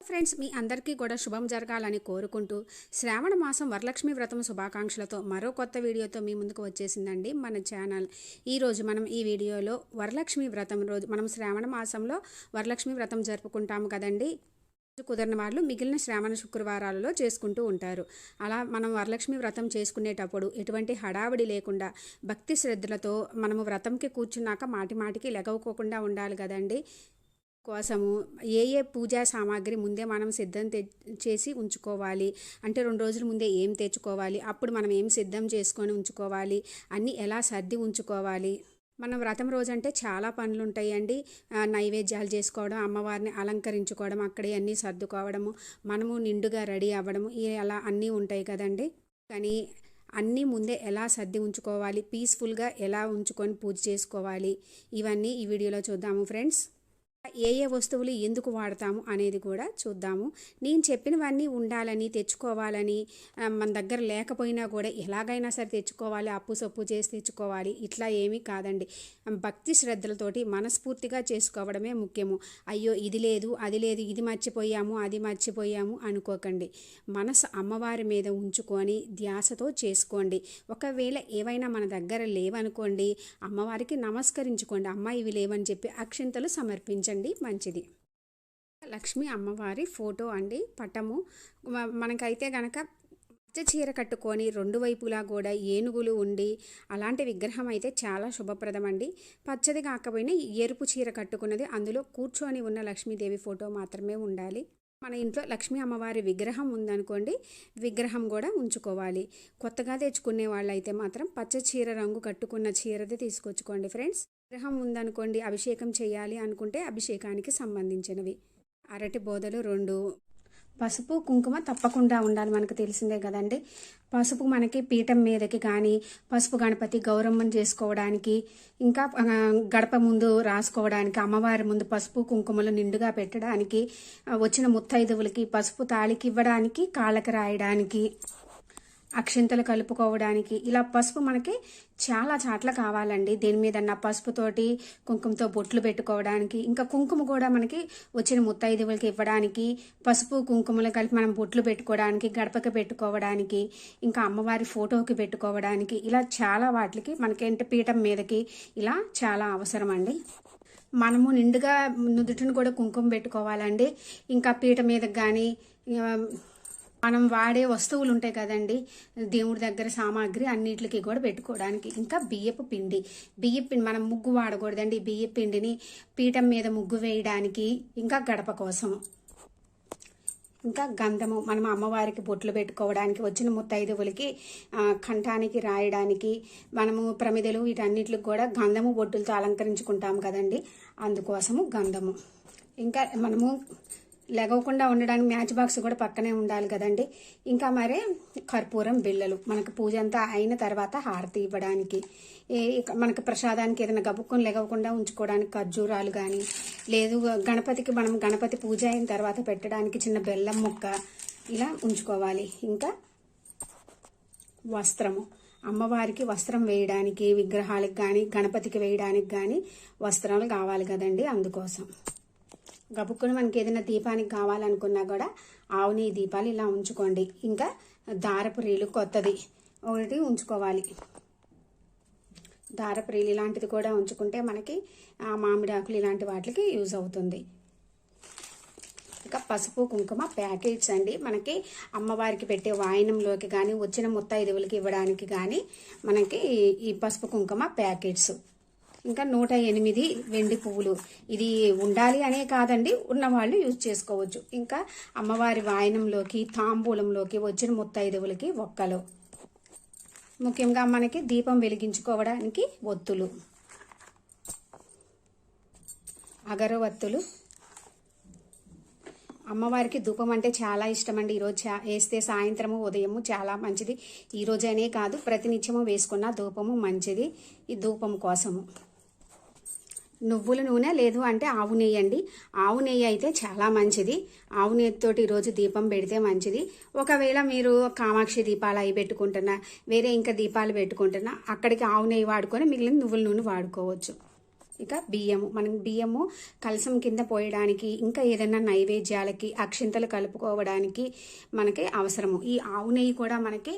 Friends, మీ అందరికీ కూడా శుభం జరగాలని కోరుకుంటూ శ్రావణ మాసం వరలక్ష్మి వ్రతం శుభాకాంక్షలతో మరో కొత్త వీడియోతో మీ ముందుకు వచ్చేసిందండి మన ఛానల్. ఈరోజు మనం ఈ వీడియోలో వరలక్ష్మి వ్రతం రోజు మనం శ్రావణ మాసంలో వరలక్ష్మి వ్రతం జరుపుకుంటాము కదండి. కుదిరిన వాళ్ళు మిగిలిన శ్రావణ శుక్రవారాలలో చేసుకుంటూ ఉంటారు. అలా మనం వరలక్ష్మి వ్రతం చేసుకునేటప్పుడు ఎటువంటి హడావిడి లేకుండా భక్తి శ్రద్ధలతో మనము వ్రతంకి కూర్చున్నాక మాటికి లెగవుకోకుండా ఉండాలి కదండి. కోసము ఏ పూజా సామాగ్రి ముందే మనం సిద్ధం చేసి ఉంచుకోవాలి అంటే 2 రోజుల ముందే ఏం తెచ్చుకోవాలి, అప్పుడు మనం ఏం సిద్ధం చేసుకొని ఉంచుకోవాలి, అన్నీ ఎలా సర్ది ఉంచుకోవాలి. మనం వ్రతం రోజు అంటే చాలా పనులు ఉంటాయండి. నైవేద్యాలు చేసుకోవడం, అమ్మవారిని అలంకరించుకోవడం, అక్కడే అన్నీ సర్దుకోవడము, మనము నిండుగా రెడీ అవ్వడము, అలా అన్నీ ఉంటాయి కదండి. కానీ అన్నీ ముందే ఎలా సర్ది ఉంచుకోవాలి, పీస్ఫుల్గా ఎలా ఉంచుకొని పూజ చేసుకోవాలి, ఇవన్నీ ఈ వీడియోలో చూద్దాము ఫ్రెండ్స్. ఏ వస్తువులు ఎందుకు వాడతాము అనేది కూడా చూద్దాము. నేను చెప్పినవన్నీ ఉండాలని, తెచ్చుకోవాలని, మన దగ్గర లేకపోయినా కూడా ఎలాగైనా సరే తెచ్చుకోవాలి, అప్పు సొప్పు చేసి తెచ్చుకోవాలి, ఇట్లా ఏమీ కాదండి. భక్తి శ్రద్ధలతోటి మనస్ఫూర్తిగా చేసుకోవడమే ముఖ్యము. అయ్యో ఇది లేదు, అది లేదు, ఇది మర్చిపోయాము, అది మర్చిపోయాము అనుకోకండి. మనసు అమ్మవారి మీద ఉంచుకొని ధ్యాసతో చేసుకోండి. ఒకవేళ ఏవైనా మన దగ్గర లేవనుకోండి, అమ్మవారికి నమస్కరించుకోండి. అమ్మ ఇవి లేవని చెప్పి అక్షింతలు సమర్పించండి, మంచిది. లక్ష్మీ అమ్మవారి ఫోటో అండి, పటము. మనకైతే గనక పచ్చ చీర కట్టుకొని 2 వైపులా కూడా ఏనుగులు ఉండి అలాంటి విగ్రహం అయితే చాలా శుభప్రదం అండి. పచ్చది కాకపోయినా ఎరుపు చీర కట్టుకున్నది, అందులో కూర్చొని ఉన్న లక్ష్మీదేవి ఫోటో మాత్రమే ఉండాలి. మన ఇంట్లో లక్ష్మీ అమ్మవారి విగ్రహం ఉందనుకోండి, విగ్రహం కూడా ఉంచుకోవాలి. కొత్తగా తెచ్చుకునే వాళ్ళైతే మాత్రం పచ్చ చీర రంగు కట్టుకున్న చీరది తీసుకొచ్చుకోండి ఫ్రెండ్స్. విగ్రహం ఉందనుకోండి, అభిషేకం చేయాలి అనుకుంటే అభిషేకానికి సంబంధించినవి అరటి బోదలు 2, పసుపు కుంకుమ తప్పకుండా ఉండాలి, మనకు తెలిసిందే కదండి. పసుపు మనకి పీఠం మీదకి కానీ, పసుపు గణపతి గౌరమ్మను చేసుకోవడానికి, ఇంకా గడప ముందు రాసుకోవడానికి, అమ్మవారి ముందు పసుపు కుంకుమలు నిండుగా పెట్టడానికి, వచ్చిన ముత్తైదువులకి పసుపు తాళికి ఇవ్వడానికి, కాళ్ళకి రాయడానికి, అక్షింతలు కలుపుకోవడానికి, ఇలా పసుపు మనకి చాలా చాట్ల కావాలండి. దేని మీద పసుపుతోటి కుంకుమతో బొట్లు పెట్టుకోవడానికి, ఇంకా కుంకుమ కూడా మనకి వచ్చిన ముత్తైదువులకి ఇవ్వడానికి, పసుపు కుంకుమలు కలిపి మనం బొట్లు పెట్టుకోవడానికి, గడపకి పెట్టుకోవడానికి, ఇంకా అమ్మవారి ఫోటోకి పెట్టుకోవడానికి, ఇలా చాలా వాటికి మనకి పీఠం మీదకి ఇలా చాలా అవసరం అండి. మనము నిండుగా నుదుటిని కూడా కుంకుమ పెట్టుకోవాలండి. ఇంకా పీఠం మీదకి కానీ మనం వాడే వస్తువులు ఉంటాయి కదండి, దేవుడి దగ్గర సామాగ్రి అన్నిటికి కూడా పెట్టుకోవడానికి. ఇంకా బియ్యపు పిండి మనం ముగ్గు వాడకూడదండి. బియ్యపు పిండిని పీఠం మీద ముగ్గు వేయడానికి, ఇంకా గడప కోసము, ఇంకా గంధము మనం అమ్మవారికి బొట్లు పెట్టుకోవడానికి, వచ్చిన ముత్తైదువులకి కంఠానికి రాయడానికి, మనము ప్రమిదలు వీటన్నిటికి కూడా గంధము బొట్టులతో అలంకరించుకుంటాం కదండి, అందుకోసము గంధము. ఇంకా మనము లెగవకుండా ఉండడానికి మ్యాచ్ బాక్స్ కూడా పక్కనే ఉండాలి కదండి. ఇంకా మరే కర్పూరం బిళ్ళలు మనకు పూజ అంతా అయిన తర్వాత హారతి ఇవ్వడానికి, మనకు ప్రసాదానికి ఏదైనా గబుక్కుని లెగవకుండా ఉంచుకోవడానికి ఖర్జూరాలు కానీ, లేదు గణపతికి మనం గణపతి పూజ అయిన తర్వాత పెట్టడానికి చిన్న బెల్లం ముక్క ఇలా ఉంచుకోవాలి. ఇంకా వస్త్రము, అమ్మవారికి వస్త్రం వేయడానికి, విగ్రహాలకు కానీ గణపతికి వేయడానికి కానీ వస్త్రాలు కావాలి కదండి. అందుకోసం గబుక్కుని మనకి ఏదైనా దీపానికి కావాలనుకున్నా కూడా ఆవు నెయ్యి దీపాలు ఇలా ఉంచుకోండి. ఇంకా దారపు రీలు కొత్తది ఒకటి ఉంచుకోవాలి. దారపు రీలు ఇలాంటిది కూడా ఉంచుకుంటే మనకి మామిడి ఆకులు ఇలాంటి వాటికి యూజ్ అవుతుంది. ఇంకా పసుపు కుంకుమ ప్యాకెట్స్ అండి, మనకి అమ్మవారికి పెట్టే వాయనంలోకి కానీ, వచ్చిన ముత్తైదువులకి ఇవ్వడానికి కానీ మనకి ఈ పసుపు కుంకుమ ప్యాకెట్స్. ఇంకా 108 వెండి పువ్వులు, ఇది ఉండాలి అనే కాదండి, ఉన్నవాళ్ళు యూజ్ చేసుకోవచ్చు. ఇంకా అమ్మవారి వాయనంలోకి, తాంబూలంలోకి, వచ్చిన ముత్తైదువులకి ఒక్కలు, ముఖ్యంగా మనకి దీపం వెలిగించుకోవడానికి ఒత్తులు, అగరవత్తులు. అమ్మవారికి ధూపం అంటే చాలా ఇష్టం అండి. ఈరోజు వేస్తే సాయంత్రము ఉదయము చాలా మంచిది. ఈరోజనే కాదు, ప్రతినిత్యము వేసుకున్న ధూపము మంచిది. ఈ ధూపం కోసము నువ్వుల నూనె లేదు అంటే ఆవు నెయ్యి అండి. ఆవు నెయ్యి అయితే చాలా మంచిది. ఆవు నెయ్యితోటి ఈరోజు దీపం పెడితే మంచిది. ఒకవేళ మీరు కామాక్షి దీపాలు అవి పెట్టుకుంటున్నా, వేరే ఇంకా దీపాలు పెట్టుకుంటున్నా, అక్కడికి ఆవు నెయ్యి వాడుకొని మిగిలిన నువ్వుల నూనె వాడుకోవచ్చు. ఇక బియ్యము, మనం బియ్యము కలసం కింద పోయడానికి, ఇంకా ఏదైనా నైవేద్యాలకి అక్షింతలు కలుపుకోవడానికి మనకి అవసరము. ఈ ఆవు నెయ్యి కూడా మనకి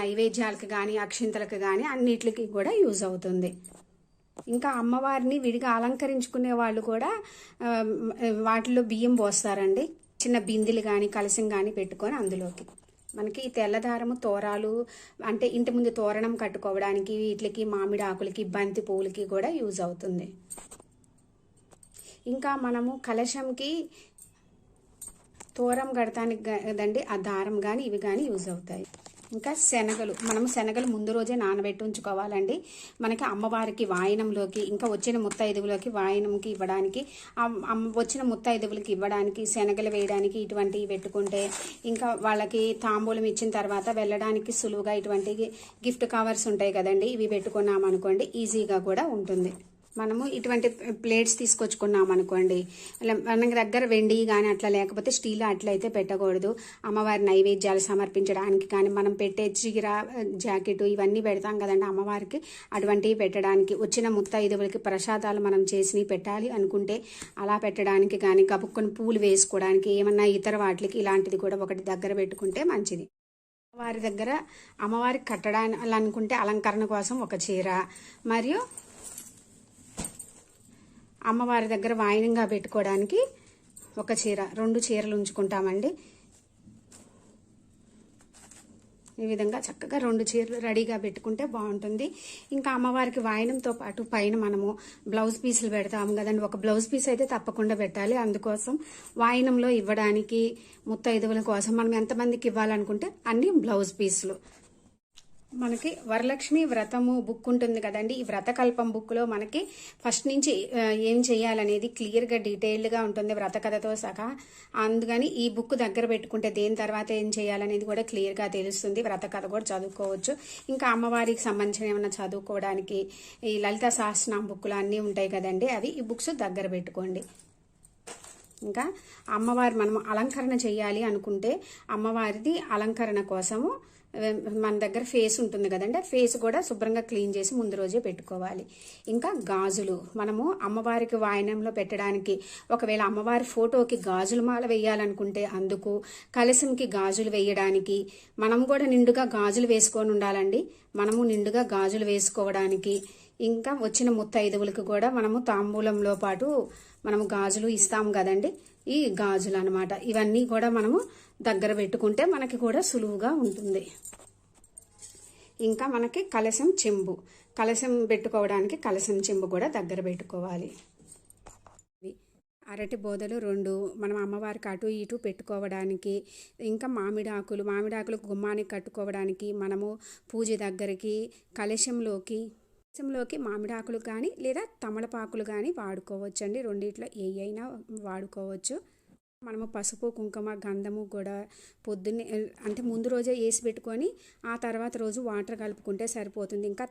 నైవేద్యాలకు కానీ అక్షింతలకు కానీ అన్నిటికి కూడా యూజ్ అవుతుంది. ఇంకా అమ్మవారిని విడిగా అలంకరించుకునే వాళ్ళు కూడా వాటిలో బియ్యం పోస్తారండి. చిన్న బిందెలు కానీ కలసం కానీ పెట్టుకొని అందులోకి మనకి తెల్లదారము తోరాలు అంటే ఇంటి ముందు తోరణం కట్టుకోవడానికి, వీటికి మామిడి ఆకులకి బంతి పువ్వులకి కూడా యూజ్ అవుతుంది. ఇంకా మనము కలశంకి తోరం కడతానికి కదండి ఆ దారం కానీ ఇవి కానీ యూజ్ అవుతాయి. ఇంకా శనగలు, మనము శనగలు ముందు రోజే నానబెట్టి ఉంచుకోవాలండి. మనకి అమ్మవారికి వాయనంలోకి, ఇంకా వచ్చిన ముత్తైదువులకి వాయనంకి ఇవ్వడానికి, వచ్చిన ముత్తైదువులకి ఇవ్వడానికి శనగలు వేయడానికి ఇటువంటివి పెట్టుకుంటే, ఇంకా వాళ్ళకి తాంబూలం ఇచ్చిన తర్వాత వెళ్ళడానికి సులువుగా ఇటువంటి గిఫ్ట్ కవర్స్ ఉంటాయి కదండి, ఇవి పెట్టుకున్నాం అనుకోండి ఈజీగా కూడా ఉంటుంది. మనము ఇటువంటి ప్లేట్స్ తీసుకొచ్చుకున్నాం అనుకోండి, మన దగ్గర వెండి కానీ అట్లా లేకపోతే స్టీల్ అట్లా అయితే పెట్టకూడదు. అమ్మవారి నైవేద్యాలు సమర్పించడానికి కానీ, మనం పెట్టే చీర జాకెట్ ఇవన్నీ పెడతాం కదండి అమ్మవారికి, అటువంటివి పెట్టడానికి, వచ్చిన ముత్తైదువులకి ప్రసాదాలు మనం చేసి పెట్టాలి అనుకుంటే అలా పెట్టడానికి కానీ, కపుక్కుని పూలు వేసుకోవడానికి, ఏమన్నా ఇతర వాటికి ఇలాంటిది కూడా ఒకటి దగ్గర పెట్టుకుంటే మంచిది. వారి దగ్గర అమ్మవారికి కట్టడానికి అనుకుంటే అలంకరణ కోసం ఒక చీర, మరియు అమ్మవారి దగ్గర వాయినంగా పెట్టుకోవడానికి ఒక చీర, 2 చీరలు ఉంచుకుంటామండి. ఈ విధంగా చక్కగా 2 చీరలు రెడీగా పెట్టుకుంటే బాగుంటుంది. ఇంకా అమ్మవారికి వాయనంతో పాటు పైన మనము బ్లౌజ్ పీసులు పెడతాము కదండి, ఒక బ్లౌజ్ పీస్ అయితే తప్పకుండా పెట్టాలి. అందుకోసం వాయనంలో ఇవ్వడానికి ముత్తైదువుల కోసం మనం ఎంతమందికి ఇవ్వాలనుకుంటే అన్ని బ్లౌజ్ పీసులు. మనకి వరలక్ష్మి వ్రతము బుక్ ఉంటుంది కదండి, ఈ వ్రతకల్పం బుక్లో మనకి ఫస్ట్ నుంచి ఏం చేయాలనేది క్లియర్గా డీటెయిల్డ్గా ఉంటుంది వ్రత కథతో సహా. అందుకని ఈ బుక్ దగ్గర పెట్టుకుంటే దేని తర్వాత ఏం చేయాలనేది కూడా క్లియర్గా తెలుస్తుంది. వ్రత కథ కూడా చదువుకోవచ్చు. ఇంకా అమ్మవారికి సంబంధించిన ఏమైనా చదువుకోవడానికి ఈ లలిత సహస్రనామ బుక్లు అన్నీ ఉంటాయి కదండి, అవి ఈ బుక్స్ దగ్గర పెట్టుకోండి. ఇంకా అమ్మవారి మనం అలంకరణ చేయాలి అనుకుంటే అమ్మవారిది అలంకరణ కోసము మన దగ్గర ఫేస్ ఉంటుంది కదండి, ఫేస్ కూడా శుభ్రంగా క్లీన్ చేసి ముందు రోజే పెట్టుకోవాలి. ఇంకా గాజులు, మనము అమ్మవారికి వాయనంలో పెట్టడానికి, ఒకవేళ అమ్మవారి ఫోటోకి గాజుల మాల వేయాలనుకుంటే అందుకు, కలశంకి గాజులు వేయడానికి, మనం కూడా నిండుగా గాజులు వేసుకొని ఉండాలండి. మనము నిండుగా గాజులు వేసుకోవడానికి, ఇంకా వచ్చిన ముత్తైదువులకు కూడా మనము తాంబూలంలో పాటు మనము గాజులు ఇస్తాం కదండి, ఈ గాజులు అన్నమాట. ఇవన్నీ కూడా మనము దగ్గర పెట్టుకుంటే మనకి కూడా సులువుగా ఉంటుంది. ఇంకా మనకి కలశం చెంబు, కలశం పెట్టుకోవడానికి కలశం చెంబు కూడా దగ్గర పెట్టుకోవాలి. అరటి బోదలు 2 మనం అమ్మవారికి అటు ఇటు పెట్టుకోవడానికి, ఇంకా మామిడాకులు గుమ్మానికి కట్టుకోవడానికి, మనము పూజ దగ్గరికి కలశంలోకి మామిడాకులు కానీ లేదా తమలపాకులు కానీ వాడుకోవచ్చండి. రెండిట్లో ఏ అయినా వాడుకోవచ్చు. మనము పసుపు కుంకుమ గంధము కూడా పొద్దున్నే అంటే ముందు రోజే వేసి పెట్టుకొని ఆ తర్వాత రోజు వాటర్ కలుపుకుంటే సరిపోతుంది. ఇంకా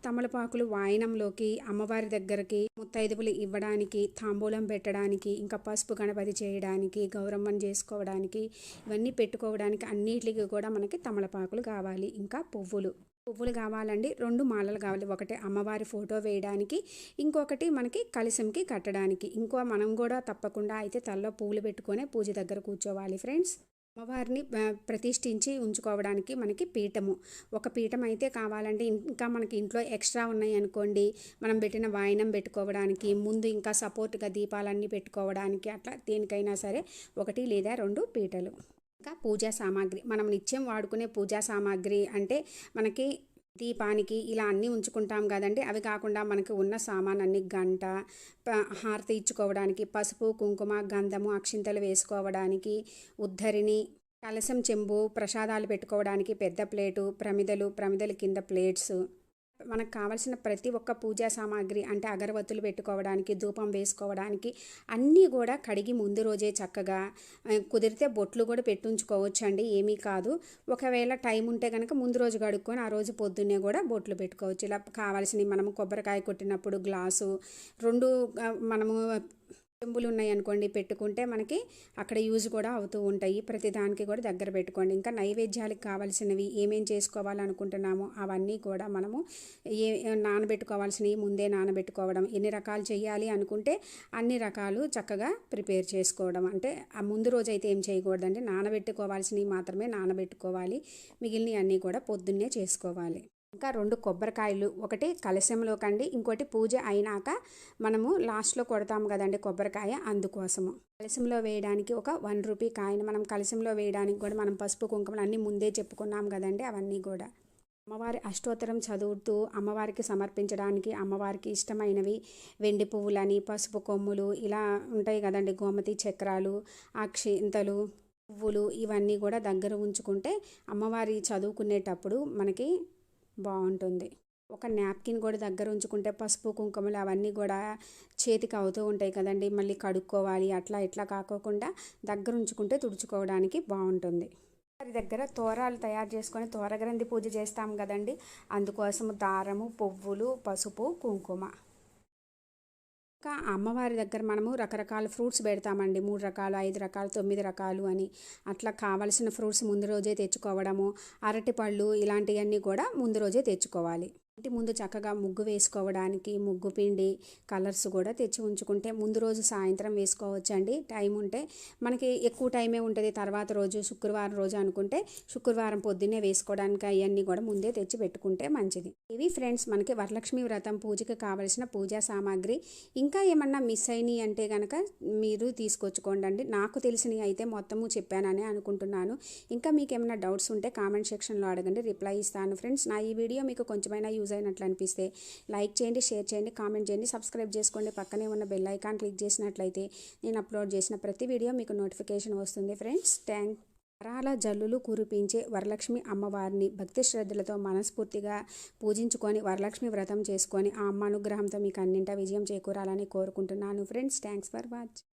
తమలపాకులు వాయనంలోకి, అమ్మవారి దగ్గరికి ముత్తైదువులు ఇవ్వడానికి, తాంబూలం పెట్టడానికి, ఇంకా పసుపు గణపతి చేయడానికి, గౌరమ్మని చేసుకోవడానికి, ఇవన్నీ పెట్టుకోవడానికి అన్నిటికీ కూడా మనకి తమలపాకులు కావాలి. ఇంకా పువ్వులు కావాలండి. 2 మాలలు కావాలి, ఒకటి అమ్మవారి ఫోటో వేయడానికి, ఇంకొకటి మనకి కలశంకి కట్టడానికి. మనం కూడా తప్పకుండా అయితే తలలో పూలు పెట్టుకొని పూజ దగ్గర కూర్చోవాలి ఫ్రెండ్స్. అమ్మవారిని ప్రతిష్ఠించి ఉంచుకోవడానికి మనకి ఒక పీఠం అయితే కావాలంటే, ఇంకా మనకి ఇంట్లో ఎక్స్ట్రా ఉన్నాయి అనుకోండి, మనం పెట్టిన వాయనం పెట్టుకోవడానికి, ముందు ఇంకా సపోర్ట్గా దీపాలన్నీ పెట్టుకోవడానికి, అట్లా దేనికైనా సరే 1 లేదా 2 పీటలు. ఇంకా పూజా సామాగ్రి, మనం నిత్యం వాడుకునే పూజా సామాగ్రి అంటే మనకి దీపానికి ఇలా అన్నీ ఉంచుకుంటాం కదండి, అవి కాకుండా మనకి ఉన్న సామాన్ అన్ని గంట, హారతి ఇచ్చుకోవడానికి, పసుపు కుంకుమ గంధము అక్షింతలు వేసుకోవడానికి, ఉద్ధరిణి, కలశం చెంబు, ప్రసాదాలు పెట్టుకోవడానికి పెద్ద ప్లేటు, ప్రమిదలు కింద ప్లేట్స్, మనకు కావాల్సిన ప్రతి ఒక్క పూజా సామాగ్రి అంటే అగరబత్తులు పెట్టుకోవడానికి, ధూపం వేసుకోవడానికి అన్నీ కూడా కడిగి ముందు రోజే చక్కగా, కుదిరితే బొట్లు కూడా పెట్టుంచుకోవచ్చు అండి, ఏమీ కాదు. ఒకవేళ టైం ఉంటే కనుక ముందు రోజు కడుక్కొని ఆ రోజు పొద్దున్నే కూడా బొట్లు పెట్టుకోవచ్చు. ఇలా కావాల్సినవి మనము కొబ్బరికాయ కొట్టినప్పుడు గ్లాసు, 2 మనము చెంబులు ఉన్నాయనుకోండి పెట్టుకుంటే మనకి అక్కడ యూజ్ కూడా అవుతూ ఉంటాయి. ప్రతి దానికి కూడా దగ్గర పెట్టుకోండి. ఇంకా నైవేద్యాలకు కావాల్సినవి ఏమేం చేసుకోవాలనుకుంటున్నామో అవన్నీ కూడా మనము నానబెట్టుకోవాల్సినవి ముందే నానబెట్టుకోవడం, ఎన్ని రకాలు చేయాలి అనుకుంటే అన్ని రకాలు చక్కగా ప్రిపేర్ చేసుకోవడం. అంటే ఆ ముందు రోజు అయితే ఏం చేయకూడదండి, నానబెట్టుకోవాల్సినవి మాత్రమే నానబెట్టుకోవాలి, మిగిలినవి అన్నీ కూడా పొద్దున్నే చేసుకోవాలి. ఇంకా 2 కొబ్బరికాయలు, ఒకటి కలశంలోకండి, ఇంకోటి పూజ అయినాక మనము లాస్ట్లో కొడతాము కదండి కొబ్బరికాయ, అందుకోసము. కలశంలో వేయడానికి ఒక 1 రూపీ కాయను మనం కలశంలో వేయడానికి కూడా మనం పసుపు కుంకుమలు అన్నీ ముందే చెప్పుకున్నాం కదండి, అవన్నీ కూడా అమ్మవారి అష్టోత్తరం చదువుతూ అమ్మవారికి సమర్పించడానికి అమ్మవారికి ఇష్టమైనవి వెండి పువ్వులని, పసుపు కొమ్ములు ఇలా ఉంటాయి కదండి, గోమతి చక్రాలు, అక్షింతలు, పువ్వులు ఇవన్నీ కూడా దగ్గర ఉంచుకుంటే అమ్మవారి చదువుకునేటప్పుడు మనకి బాగుంటుంది. ఒక న్యాప్కిన్ కూడా దగ్గర ఉంచుకుంటే పసుపు కుంకుమలు అవన్నీ కూడా చేతికి అవుతూ ఉంటాయి కదండి, మళ్ళీ కడుక్కోవాలి అట్లా ఇట్లా కాకోకుండా దగ్గర ఉంచుకుంటే తుడుచుకోవడానికి బాగుంటుంది. వారి దగ్గర తోరాలు తయారు చేసుకొని తోరగ్రంథి పూజ చేస్తాం కదండి, అందుకోసం దారము, పువ్వులు, పసుపు, కుంకుమ. ఇంకా అమ్మవారి దగ్గర మనము రకరకాల ఫ్రూట్స్ పెడతామండి, 3 రకాలు, 5 రకాలు, 9 రకాలు అని. అట్లా కావలసిన ఫ్రూట్స్ ముందు రోజే తెచ్చుకోవడము, అరటిపళ్ళు ఇలాంటివన్నీ కూడా ముందు రోజే తెచ్చుకోవాలి. ఇంటి ముందు చక్కగా ముగ్గు వేసుకోవడానికి ముగ్గు పిండి, కలర్స్ కూడా తెచ్చి ఉంచుకుంటే ముందు రోజు సాయంత్రం వేసుకోవచ్చండి. టైం ఉంటే మనకి ఎక్కువ టైమే ఉంటుంది. తర్వాత రోజు శుక్రవారం రోజు అనుకుంటే శుక్రవారం పొద్దున్నే వేసుకోవడానికి అవన్నీ కూడా ముందే తెచ్చి పెట్టుకుంటే మంచిది. ఇవి ఫ్రెండ్స్ మనకి వరలక్ష్మి వ్రతం పూజకి కావలసిన పూజా సామాగ్రి. ఇంకా ఏమన్నా మిస్ అయినాయి అంటే కనుక మీరు తీసుకొచ్చుకోండి. నాకు తెలిసినవి అయితే మొత్తము చెప్పానని అనుకుంటున్నాను. ఇంకా మీకు ఏమైనా డౌట్స్ ఉంటే కామెంట్ సెక్షన్లో అడగండి, రిప్లై ఇస్తాను. ఫ్రెండ్స్, నా ఈ వీడియో మీకు కొంచెమైనా యూజ్ అయినట్లు అనిపిస్తే లైక్ చేయండి, షేర్ చేయండి, కామెంట్ చేయండి, సబ్స్క్రైబ్ చేసుకోండి. పక్కనే ఉన్న బెల్ ఐకాన్ క్లిక్ చేసినట్లయితే నేను అప్లోడ్ చేసిన ప్రతి వీడియో మీకు నోటిఫికేషన్ వస్తుంది. ఫ్రెండ్స్, వరాల జల్లులు కురిపించే వరలక్ష్మి అమ్మవారిని భక్తి శ్రద్ధలతో మనస్ఫూర్తిగా పూజించుకొని వరలక్ష్మి వ్రతం చేసుకొని ఆ అమ్మ అనుగ్రహంతో మీకు అన్నింటా విజయం చేకూరాలని కోరుకుంటున్నాను. Friends, thanks for watching.